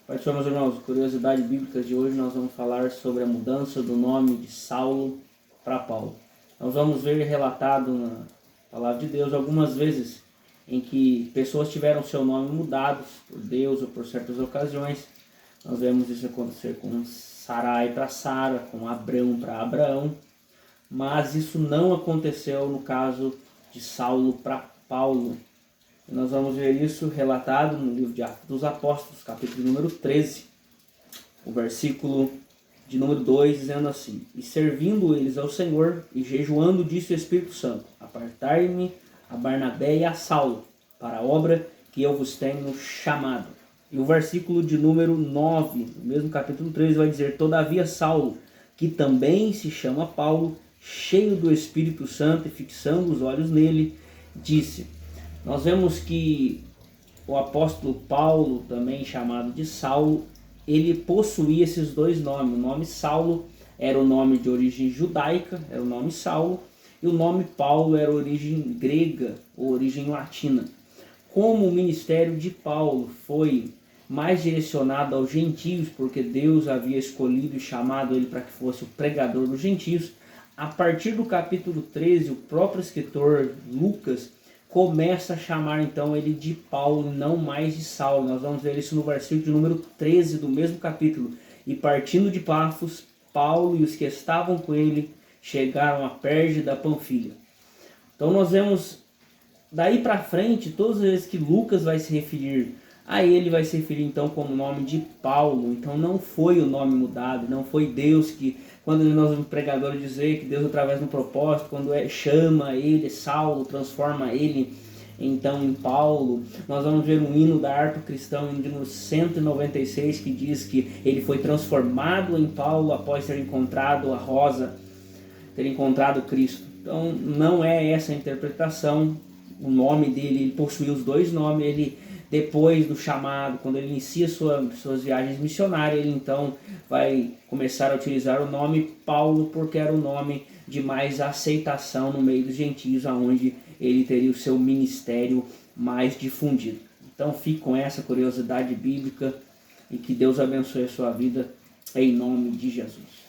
Pai do Senhor, meus irmãos, curiosidade bíblica de hoje, nós vamos falar sobre a mudança do nome de Saulo para Paulo. Nós vamos ver relatado na palavra de Deus algumas vezes em que pessoas tiveram seu nome mudados por Deus ou por certas ocasiões. Nós vemos isso acontecer com Sarai para Sara, com Abrão para Abraão, mas isso não aconteceu no caso de Saulo para Paulo. E nós vamos ver isso relatado no livro de Atos dos Apóstolos, capítulo número 13, o versículo de número 2, dizendo assim: E servindo eles ao Senhor e jejuando, disse o Espírito Santo: Apartai-me a Barnabé e a Saulo para a obra que eu vos tenho chamado. E o versículo de número 9, no mesmo capítulo 13, vai dizer: Todavia Saulo, que também se chama Paulo, cheio do Espírito Santo e fixando os olhos nele, disse... Nós vemos que o apóstolo Paulo, também chamado de Saulo, ele possuía esses dois nomes. O nome Saulo era o nome de origem judaica, era o nome Saulo, e o nome Paulo era origem grega, ou origem latina. Como o ministério de Paulo foi mais direcionado aos gentios, porque Deus havia escolhido e chamado ele para que fosse o pregador dos gentios, a partir do capítulo 13, o próprio escritor Lucas começa a chamar então ele de Paulo, não mais de Saulo. Nós vamos ver isso no versículo de número 13 do mesmo capítulo. E partindo de Pafos, Paulo e os que estavam com ele chegaram a Perge da Panfilha. Então nós vemos daí para frente, todas as vezes que Lucas vai se referir a ele, vai se referir então como o nome de Paulo. Então não foi o nome mudado, não foi Deus que, quando nós vemos pregadores dizer que Deus através do propósito, quando chama ele, Saulo, transforma ele então em Paulo. Nós vamos ver um hino da harpa cristã, o hino de número 196, que diz que ele foi transformado em Paulo após ter encontrado a rosa, ter encontrado Cristo. Então não é essa a interpretação. O nome dele, ele possui os dois nomes. Ele, depois do chamado, quando ele inicia suas viagens missionárias, ele então vai começar a utilizar o nome Paulo, porque era o nome de mais aceitação no meio dos gentios, aonde ele teria o seu ministério mais difundido. Então fique com essa curiosidade bíblica e que Deus abençoe a sua vida em nome de Jesus.